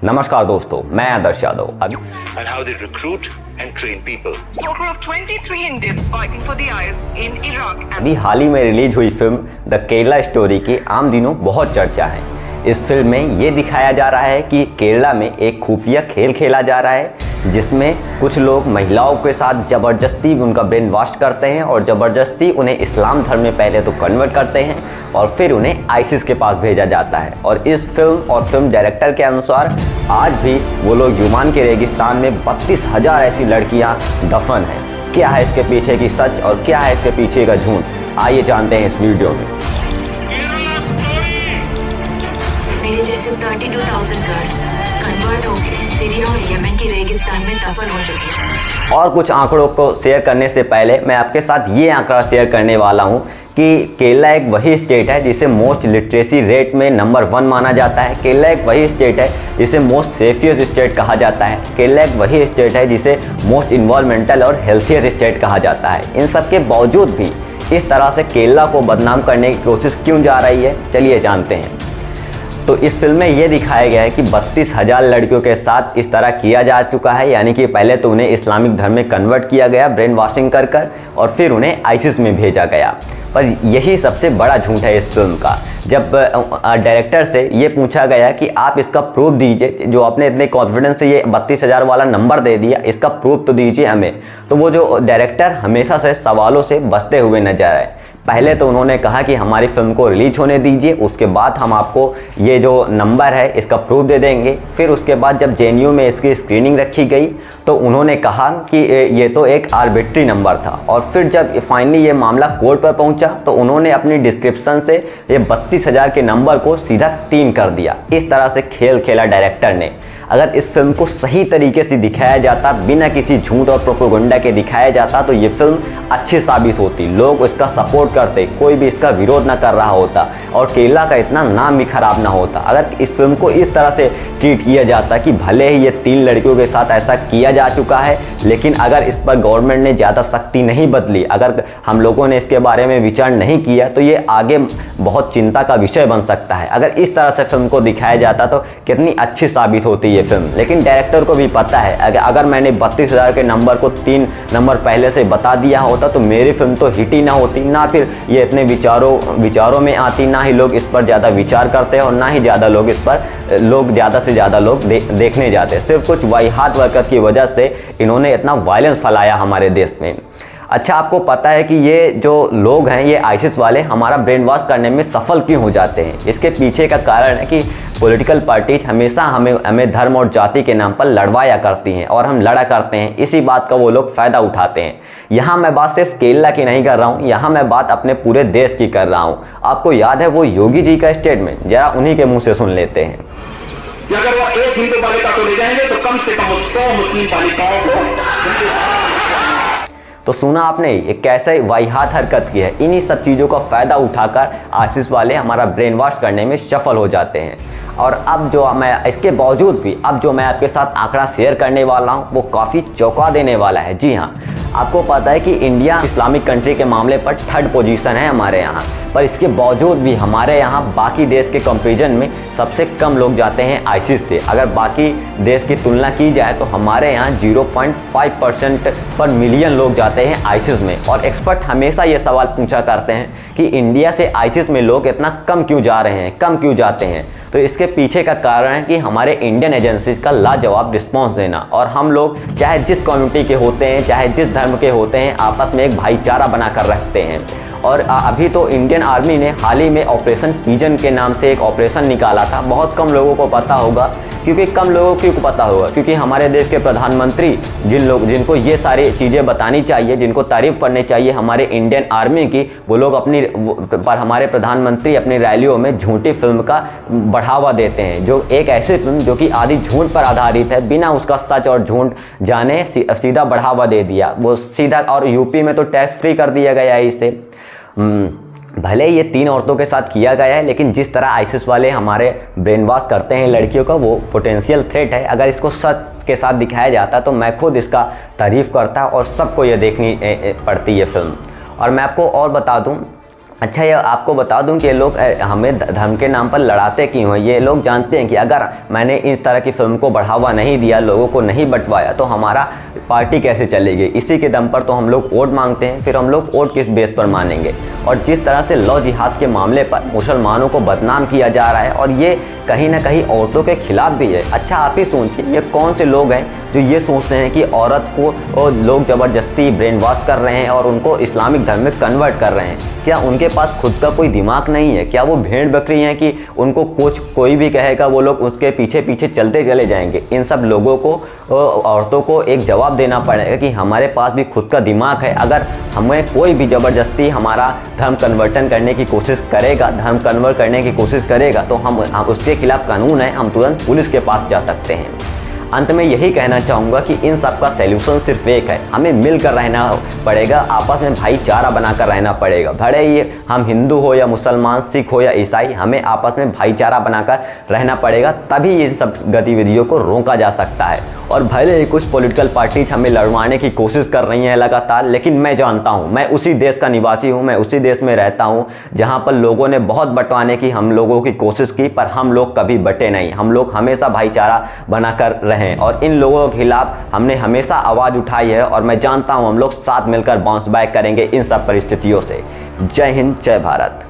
नमस्कार दोस्तों, मैं आदर्श Yadav. and how they recruit and train people. Total of 23 Indians fighting for the IS in Iraq. अभी हाल ही में release हुई फिल्म द केरला स्टोरी की आम दिनों बहुत चर्चा है। इस फिल्म में ये दिखाया जा रहा है कि केरला में एक खुफिया खेल खेला जा रहा है जिसमें कुछ लोग महिलाओं के साथ ज़बरदस्ती उनका ब्रेन वॉश करते हैं और ज़बरदस्ती उन्हें इस्लाम धर्म में पहले तो कन्वर्ट करते हैं और फिर उन्हें आईसिस के पास भेजा जाता है। और इस फिल्म और फिल्म डायरेक्टर के अनुसार आज भी वो लोग युमान के रेगिस्तान में 32,000 ऐसी लड़कियां दफन हैं। क्या है इसके पीछे की सच और क्या है इसके पीछे का झूठ, आइए जानते हैं इस वीडियो में। मेरे जैसे 32,000 गर्ल्स कन्वर्ट होकर सीरिया और यमन के रेगिस्तान में दफन हो चुकी हैं। और कुछ आंकड़ों को शेयर करने से पहले मैं आपके साथ ये आंकड़ा शेयर करने वाला हूँ कि केरला एक वही स्टेट है जिसे मोस्ट लिटरेसी रेट में नंबर 1 माना जाता है। केरला एक वही स्टेट है जिसे मोस्ट सेफियस्ट स्टेट कहा जाता है। केरला एक वही स्टेट है जिसे मोस्ट इन्वायरमेंटल और हेल्थियर स्टेट कहा जाता है। इन सब के बावजूद भी इस तरह से केरला को बदनाम करने की कोशिश क्यों जा रही है, चलिए जानते हैं। तो इस फिल्म में ये दिखाया गया है कि 32,000 लड़कियों के साथ इस तरह किया जा चुका है, यानी कि पहले तो उन्हें इस्लामिक धर्म में कन्वर्ट किया गया ब्रेन वॉशिंग कर और फिर उन्हें आईसिस में भेजा गया। पर यही सबसे बड़ा झूठ है इस फिल्म का। जब डायरेक्टर से ये पूछा गया कि आप इसका प्रूफ दीजिए, जो आपने इतने कॉन्फिडेंस से ये 32,000 वाला नंबर दे दिया, इसका प्रूफ तो दीजिए हमें, तो वो जो डायरेक्टर हमेशा से सवालों से बचते हुए नजर आए। पहले तो उन्होंने कहा कि हमारी फिल्म को रिलीज होने दीजिए, उसके बाद हम आपको ये जो नंबर है इसका प्रूफ दे देंगे। फिर उसके बाद जब जेएनयू में इसकी स्क्रीनिंग रखी गई तो उन्होंने कहा कि ये तो एक आर्बिट्री नंबर था। और फिर जब फाइनली ये मामला कोर्ट पर पहुंचा तो उन्होंने अपनी डिस्क्रिप्शन से ये 32,000 के नंबर को सीधा 3 कर दिया। इस तरह से खेल खेला डायरेक्टर ने। अगर इस फिल्म को सही तरीके से दिखाया जाता, बिना किसी झूठ और प्रोपेगेंडा के दिखाया जाता, तो ये फिल्म अच्छी साबित होती, लोग इसका सपोर्ट करते, कोई भी इसका विरोध ना कर रहा होता और केरला का इतना नाम भी खराब ना होता। अगर इस फिल्म को इस तरह से ट्रीट किया जाता कि भले ही ये 3 लड़कियों के साथ ऐसा किया जा चुका है, लेकिन अगर इस पर गवर्नमेंट ने ज़्यादा सख्ती नहीं बदली, अगर हम लोगों ने इसके बारे में विचार नहीं किया, तो ये आगे बहुत चिंता का विषय बन सकता है। अगर इस तरह से फिल्म को दिखाया जाता तो कितनी अच्छी साबित होती ये फिल्म। लेकिन डायरेक्टर को भी पता है अगर मैंने 32,000 के नंबर को 3 नंबर पहले से बता दिया होता तो मेरी फिल्म तो हिट ही ना होती, ना फिर ये इतने विचारों में आती, ना ही लोग इस पर ज़्यादा विचार करते और ना ही ज़्यादा लोग इस पर ज़्यादा से ज़्यादा लोग देखने जाते। सिर्फ कुछ वाहियात हरकत की वजह से इन्होंने इतना वायलेंस फैलाया हमारे देश में। अच्छा, आपको पता है कि ये जो लोग हैं, ये आईसिस वाले हमारा ब्रेन वॉश करने में सफल क्यों हो जाते हैं? इसके पीछे का कारण है कि पॉलिटिकल पार्टीज हमेशा हमें धर्म और जाति के नाम पर लड़वाया करती हैं और हम लड़ा करते हैं। इसी बात का वो लोग फ़ायदा उठाते हैं। यहाँ मैं बात सिर्फ केरला की नहीं कर रहा हूँ, यहाँ मैं बात अपने पूरे देश की कर रहा हूँ। आपको याद है वो योगी जी का स्टेटमेंट, जरा उन्हीं के मुँह से सुन लेते हैं। अगर वो एक हिंदू बालिका को ले जाएंगे तो कम से कम 100 मुस्लिम बालिकाओं को। तो सुना आपने ये कैसे वाहियात हरकत की है। इन्हीं सब चीज़ों का फ़ायदा उठाकर आईसिस वाले हमारा ब्रेन वॉश करने में सफल हो जाते हैं। और अब जो मैं इसके बावजूद भी अब जो मैं आपके साथ आंकड़ा शेयर करने वाला हूँ वो काफ़ी चौंका देने वाला है। जी हाँ, आपको पता है कि इंडिया इस्लामिक कंट्री के मामले पर 3rd पोजीशन है हमारे यहाँ, पर इसके बावजूद भी हमारे यहाँ बाकी देश के कंपैरिजन में सबसे कम लोग जाते हैं आईसिस से। अगर बाकी देश की तुलना की जाए तो हमारे यहाँ 0.5% पर मिलियन लोग जाते हैं आईसिस में। और एक्सपर्ट हमेशा ये सवाल पूछा करते हैं कि इंडिया से आईसिस में लोग इतना कम क्यों जा रहे हैं, कम क्यों जाते हैं? तो इसके पीछे का कारण है कि हमारे इंडियन एजेंसीज का लाजवाब रिस्पॉन्स देना। और हम लोग चाहे जिस कम्युनिटी के होते हैं, चाहे जिस धर्म के होते हैं, आपस में एक भाईचारा बनाकर रखते हैं। और अभी तो इंडियन आर्मी ने हाल ही में ऑपरेशन पिजन के नाम से एक ऑपरेशन निकाला था। बहुत कम लोगों को पता होगा, क्योंकि कम लोगों को पता होगा क्योंकि हमारे देश के प्रधानमंत्री जिनको ये सारी चीज़ें बतानी चाहिए, जिनको तारीफ करनी चाहिए हमारे इंडियन आर्मी की, वो लोग पर हमारे प्रधानमंत्री अपनी रैलियों में झूठी फिल्म का बढ़ावा देते हैं। जो एक ऐसी फिल्म जो कि आधी झूठ पर आधारित है, बिना उसका सच और झूठ जाने सीधा बढ़ावा दे दिया वो सीधा। और यूपी में तो टैक्स फ्री कर दिया गया है इसे। भले ये 3 औरतों के साथ किया गया है, लेकिन जिस तरह आईसिस वाले हमारे ब्रेन वॉश करते हैं लड़कियों का, वो पोटेंशियल थ्रेट है। अगर इसको सच के साथ दिखाया जाता तो मैं खुद इसका तारीफ़ करता और सबको ये देखनी पड़ती है फिल्म। और मैं आपको और बता दूं अच्छा, ये आपको बता दूं कि ये लोग हमें धर्म के नाम पर लड़ाते क्यों हैं। ये लोग जानते हैं कि अगर मैंने इस तरह की फिल्म को बढ़ावा नहीं दिया, लोगों को नहीं बंटवाया, तो हमारा पार्टी कैसे चलेगी। इसी के दम पर तो हम लोग वोट मांगते हैं। फिर हम लोग वोट किस बेस पर मानेंगे। और जिस तरह से लव जिहाद के मामले पर मुसलमानों को बदनाम किया जा रहा है, और ये कहीं ना कहीं औरतों के खिलाफ भी है। अच्छा, आप ही सोचिए, ये कौन से लोग हैं जो ये सोचते हैं कि औरत को लोग ज़बरदस्ती ब्रेन वॉश कर रहे हैं और उनको इस्लामिक धर्म में कन्वर्ट कर रहे हैं। क्या उनके पास खुद का कोई दिमाग नहीं है? क्या वो भेड़ बकरी हैं कि उनको कुछ कोई भी कहेगा वो लोग उसके पीछे पीछे चलते चले जाएंगे? इन सब लोगों को, औरतों को एक जवाब देना पड़ेगा कि हमारे पास भी खुद का दिमाग है। अगर हमें कोई भी ज़बरदस्ती हमारा धर्म कन्वर्टन करने की कोशिश करेगा, धर्म कन्वर्ट करने की कोशिश करेगा, तो हम उसके खिलाफ कानून है, हम तुरंत पुलिस के पास जा सकते हैं। अंत में यही कहना चाहूँगा कि इन सब का सैल्यूशन सिर्फ एक है, हमें मिलकर रहना पड़ेगा, आपस में भाईचारा बनाकर रहना पड़ेगा। भले ही हम हिंदू हो या मुसलमान, सिख हो या ईसाई, हमें आपस में भाईचारा बनाकर रहना पड़ेगा, तभी इन सब गतिविधियों को रोका जा सकता है। और भले ही कुछ पॉलिटिकल पार्टीज हमें लड़वाने की कोशिश कर रही हैं लगातार, लेकिन मैं जानता हूँ, मैं उसी देश का निवासी हूँ, मैं उसी देश में रहता हूँ जहाँ पर लोगों ने बहुत बंटवाने की हम लोगों की कोशिश की, पर हम लोग कभी बटे नहीं। हम लोग हमेशा भाईचारा बनाकर रहे और इन लोगों के खिलाफ हमने हमेशा आवाज़ उठाई है। और मैं जानता हूँ हम लोग साथ मिलकर बाउंस बैक करेंगे इन सब परिस्थितियों से। जय हिंद, जय भारत।